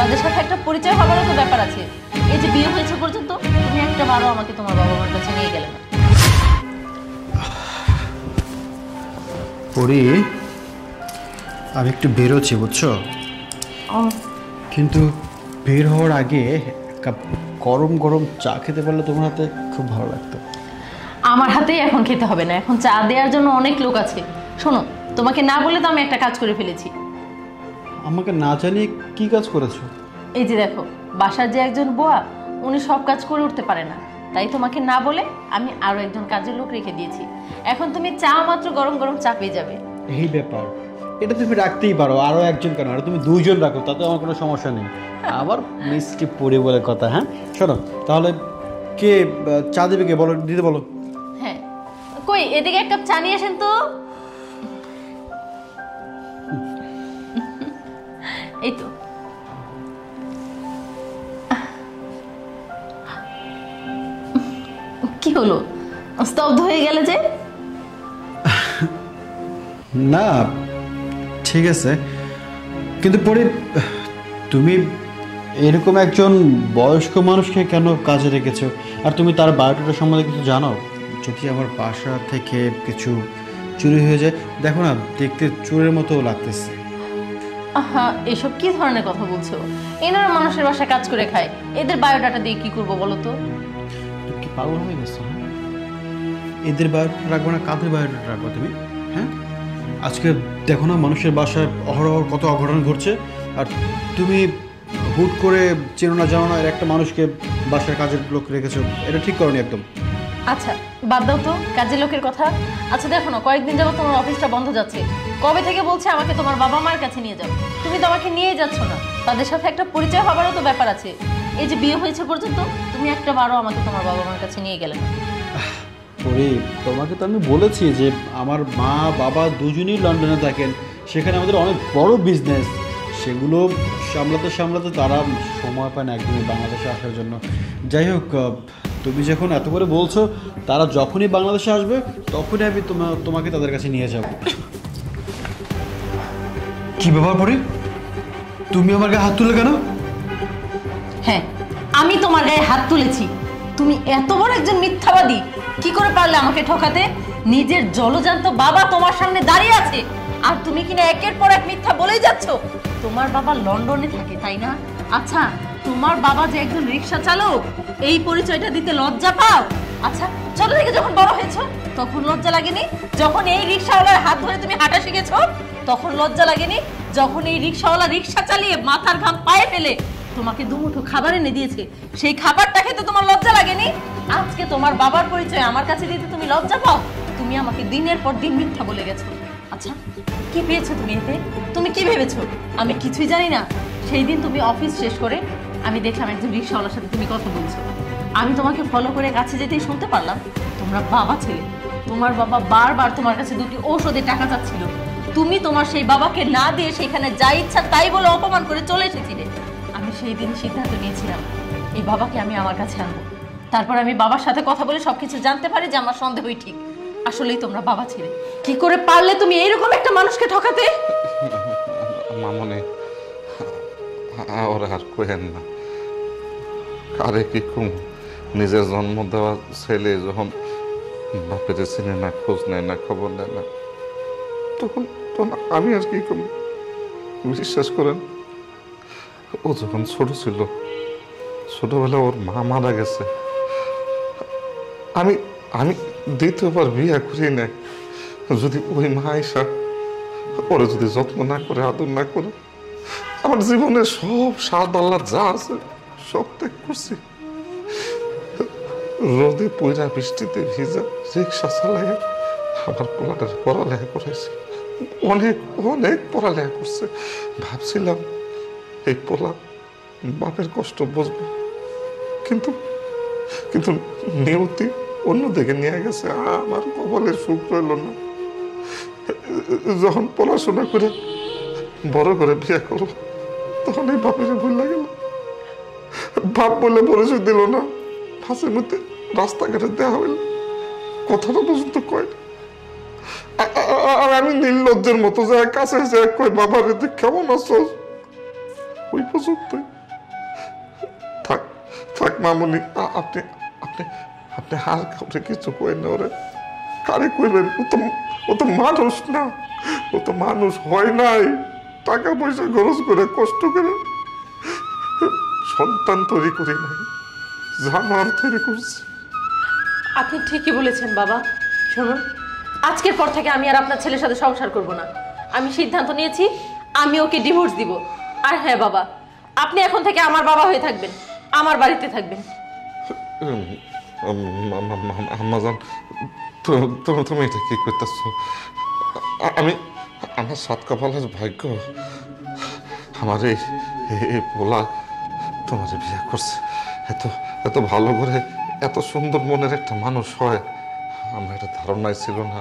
তাদের সাথে একটা পরিচয় হবারও তো ব্যাপার আছে। এই যে বিয়ে হয়েছে পর্যন্ত তুমি একটা বারও আমাকে তোমার বাবা মার কাছে নিয়ে গেলে না। পরি, আমি একটু বেরোচ্ছি বুঝছো, কিন্তু বের হওয়ার আগে এক কাপ গরম গরম চা খেতে পারলে তোমার হাতে খুব ভালো লাগতো। আমার হাতেই এখন খেতে হবে না, এখন চা দেওয়ার জন্য অনেক লোক আছে। শোনো, তোমাকে না বলে তো আমি একটা কাজ করে ফেলেছি। আমাকে না জানিয়ে কি কাজ করেছো? এই যে দেখো, বাসার যে একজন বুয়া, উনি সব কাজ করে উঠতে পারে না, তাই তোমাকে না বলে আমি আরো একজন কাজের লোক রেখে দিয়েছি। এখন তুমি চা মাত্র গরম গরম চা পেয়ে যাবে। এই ব্যাপার, এটা তুমি রাখতেই পারো, আরো একজন কেন, আর তুমি দুইজন রাখো, তাতে আমার কোনো সমস্যা নেই। আবার মিষ্টি পড়ে বলে কথা। হ্যাঁ শোনো, তাহলে কে চা দেবে, কে বলো, দিতে বলো। হ্যাঁ, কই এদিকে এক কাপ চা নিয়ে আসেন তো। এই তো। কি হলো, স্তব্ধ হয়ে গেলে যে? না ঠিক আছে, কিন্তু পরে তুমি এরকম একজন বয়স্ক মানুষকে কেন কাজে রেখেছো? আর তুমি তার বায়োডাটা সম্বন্ধে কিছু জানো? যদি আমার বাসা থেকে কিছু চুরি হয়ে যায়, দেখো না, দেখতে চোরের মতো লাগতেছে। আহা, এসব কি ধরনের কথা বলছো? এনারা মানুষের বাসায় কাজ করে খায়, এদের বায়োডাটা দিয়ে কি করবো বলো তো? তুমি কি পাগল হয়ে গেছো? হ্যাঁ, এদের বায়োডাটা রাখবো না, কাদের বায়োডাটা রাখবো তুমি? হ্যাঁ, আজকে দেখো না মানুষের বাসায় অহরহ কত অঘটন ঘটছে, আর তুমি হুট করে চেনো না জানো না এর একটা মানুষকে বাসার কাজের লোক রেখেছো, এটা ঠিক করনি একদম। আচ্ছা বাদ দাও তো কাজের লোকের কথা। আচ্ছা দেখো না, কয়েকদিন যাবো তোমার অফিসটা বন্ধ যাচ্ছে, কবে থেকে বলছে আমাকে তোমার বাবা মার কাছে নিয়ে যাও, তুমি তো আমাকে নিয়ে যাচ্ছ না। তাদের সাথে একটা পরিচয় হবারও তো ব্যাপার আছে। এই যে বিয়ে হয়েছে পর্যন্ত তুমি একটা বারও আমাকে তোমার বাবা মার কাছে নিয়ে গেলে না। ওরে, তোমাকে তো আমি বলেছি যে আমার মা বাবা দুজনেই লন্ডনে থাকেন, সেখানে আমাদের অনেক বড় বিজনেস, সেগুলো সামলাতে সামলাতে তারা সময় পায় না একদমই বাংলাদেশে আসার জন্য। যাই হোক, তুমি যখন এত করে বলছো, তারা যখনই বাংলাদেশে আসবে তখনই আমি তোমাকে তাদের কাছে নিয়ে যাব। কি ব্যাপার পরি, তুমি আমার গায়ে হাত তুলে কেন? হ্যাঁ, আমি তোমার গায়ে হাত তুলেছি। তুমি এত বড় একজন মিথ্যাবাদী, কি করে পারলে আমাকে ঠকাতে? নিজের জলজান্ত বাবা তোমার সামনে দাঁড়িয়ে আছে, আর তুমি কিনা একের পর এক মিথ্যা বলেই যাচ্ছ। তোমার বাবা লন্ডনে থাকে তাই না? আচ্ছা, তোমার বাবা যে একজন রিকশা চালক, এই পরিচয়টা দিতে লজ্জা পাও? আচ্ছা, ছোট থেকে যখন বড় হয়েছো তখন লজ্জা লাগেনি? যখন এই রিকশাওয়ালার হাত ধরে তুমি হাঁটা শিখেছো তখন লজ্জা লাগেনি? যখন এই রিকশাওয়ালা রিকশা চালিয়ে মাথার ঘাম পায়ে ফেলে তোমাকে দুমুঠো খাবার এনে দিয়েছে, সেই খাবারটা খেতে তোমার লজ্জা লাগেনি? আজকে তোমার বাবার পরিচয় আমার কাছে দিতে তুমি লজ্জা পাও? তুমি আমাকে দিনের পর দিন মিথ্যা বলে গেছো। আচ্ছা, কি পেয়েছো তুমি এতে? তুমি কি ভেবেছো আমি কিছুই জানি না? সেই দিন তুমি অফিস শেষ করে আমি দেখলাম একজন রিকশাওয়ালার সাথে তুমি কথা বলছো, আমি তোমাকে ফলো করে কাছে যেতেই শুনতে পারলাম তোমরা বাবা ছেলে। তোমার বাবা বারবার তোমার কাছে দুটি ঔষধের টাকা চাচ্ছিল, তুমি তোমার সেই বাবাকে না দিয়ে সেখানে যা ইচ্ছা তাই বলে অপমান করে চলে এসেছিলে। আমি সেই দিন সিদ্ধান্ত নিয়েছিলাম এই বাবাকে আমি আমার কাছে আনবো, তারপর আমি বাবার সাথে কথা বলে সবকিছু জানতে পারি যে আমার সন্দেহই ঠিক। আসলেই তোমরা বাবা ছেলে। কি করে পারলে তুমি এইরকম একটা মানুষকে ঠকাতে? মামনি, ওরা আর কহেন না, কারে কি কম, নিজের জন্ম দেওয়া ছেলে যখন বাপের চিনে না, খোঁজ নেয় না, খবর নেয় না, তখন তখন আমি আর কি কম। বিশ্বাস করেন, ও যখন ছোট ছিল, ছোটবেলা ওর মা মারা গেছে, আমি আমি দ্বিতীয়বার বিয়ে করি না। যদি ওই মা আইসা ওরা যদি যত্ন না করে, আদর না করে, আমার জীবনের সব স্বাদ আল্লাহ যা আছে সব ত্যাগ করছি। রোদে পয়রা বৃষ্টিতে ভিজা রিক্সা চালাই আমার পোলাটার পড়ালেখা করাইছি, অনেক অনেক পড়ালেখা করছে। ভাবছিলাম এই পোলা বাপের কষ্ট বুঝবো, কিন্তু কিন্তু নিয়তি অন্যদিকে নিয়ে গেছে, আমার কপালের সুখ রইল না। যখন পড়াশোনা করে বড় করে বিয়ে করো, তখন এই বাপের ভুল লাগে না, বাপ বলে পরিচয় দিল না, ফাঁসের মধ্যে রাস্তাঘাটে দেওয়া হইল, কথাটা পর্যন্ত কয় না। আর আমি নির্লজ্জের মতো যায় কাছে যায় কই, বাবার এতে কেমন আছো? ওই পর্যন্তই। থাক থাক মামুনি, আপনি আপনি আপনি আর কাউকে কিছু কই না ওরে। কারে কইবেন? ও তো মানুষ না, ও তো মানুষ হয় নাই। টাকা পয়সা খরচ করে কষ্ট করে সন্তান তৈরি করি নাই, জানোয়ার তৈরি করছে। আপনি ঠিকই বলেছেন বাবা। শুনুন, আজকের পর থেকে আমি আর আপনার ছেলের সাথে সংসার করব না। আমি সিদ্ধান্ত নিয়েছি, আমি ওকে ডিভোর্স দিব। আর হ্যাঁ বাবা, আপনি এখন থেকে আমার বাবা হয়ে থাকবেন, আমার বাড়িতে থাকবেন। আম্মাজান, তুমি এটা কি করতেছ? আমার সাত কপালের ভাগ্য, আমার এই পোলা তোমার বিয়ে করছে। এত ভালো করে, এত সুন্দর মনের একটা মানুষ হয়, আমার এটা ধারণাই ছিল না।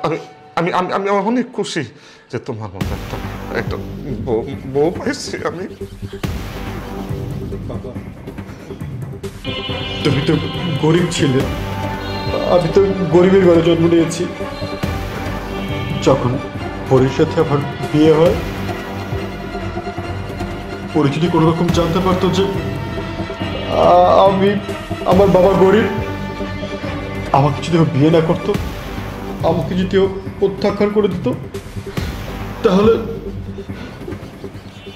আমি আমি আমি অনেক খুশি যে তোমার মতো একটা বউ পাইছি আমি। বাবা, তুমি তো গরিব ছিলে, আমি তো গরিবের ঘরে জন্ম নিয়েছি। যখন পরীর সাথে আমার বিয়ে হয়, পরি যদি কোনো রকম জানতে পারতো যে আমি, আমার বাবা গরিব, আমাকে যদি ও বিয়ে না করতো, আমাকে যদি ও প্রত্যাখ্যান করে দিত, তাহলে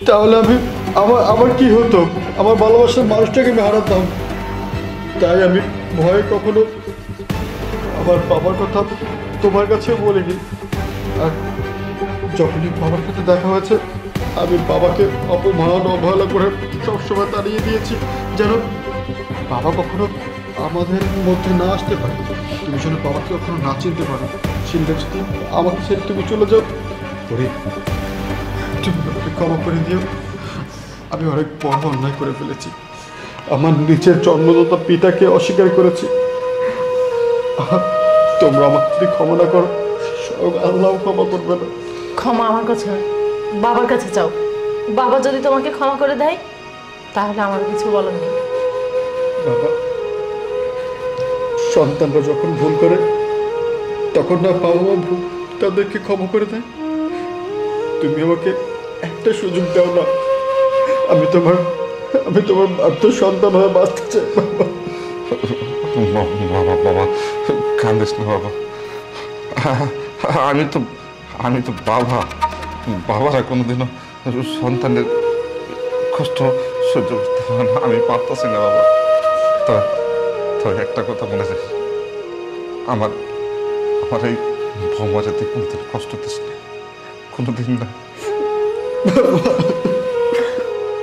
তাহলে আমি আমার কি হতো? আমার ভালোবাসার মানুষটাকে আমি হারাতাম। তাই আমি ভয়ে কখনো আমার বাবার কথা তোমার কাছে বলিনি। আর যখনই বাবার সাথে দেখা হয়েছে, আমি বাবাকে অবহেলা করে সবসময় তাড়িয়ে দিয়েছি, যেন বাবা কখনো আমাদের মধ্যে না আসতে পারে। তুমি যেন বাবাকে কখনো না চিনতে পারো। চিনলে যদি আমাকে ছেড়ে তুমি চলে যাও, তুমি ক্ষমা করে দিও। আমি অনেক বড় অন্যায় করে ফেলেছি। আমার নিজের জন্মদাতা পিতাকে অস্বীকার করেছি। তোমরা আমাকে যদি ক্ষমা না করো, আল্লাহ ক্ষমা করবে না। ক্ষমা আমার কাছে নয়, বাবার কাছে চাও। বাবা যদি তোমাকে ক্ষমা করে দেয়, তাহলে আমার কিছু বলার নেই। বাবা, সন্তানরা যখন ভুল করে, তখন না বাবা মা তাদেরকে ক্ষমা করে দেয়। তুমি আমাকে একটা সুযোগ দাও না, আমি তোমার সন্তান হয়ে বাঁচতে চাই। বাবা বাবা, কান্দিস না বাবা। আমি তো বাবারা কোনোদিনও সন্তানের কষ্ট সহ্য করতে পারে না। আমি পারতেছি না বাবা। তো একটা কথা মনে যায়, আমার এই ভৌমার যাতে কোনোদিন কষ্ট দিস না, কোনোদিন না।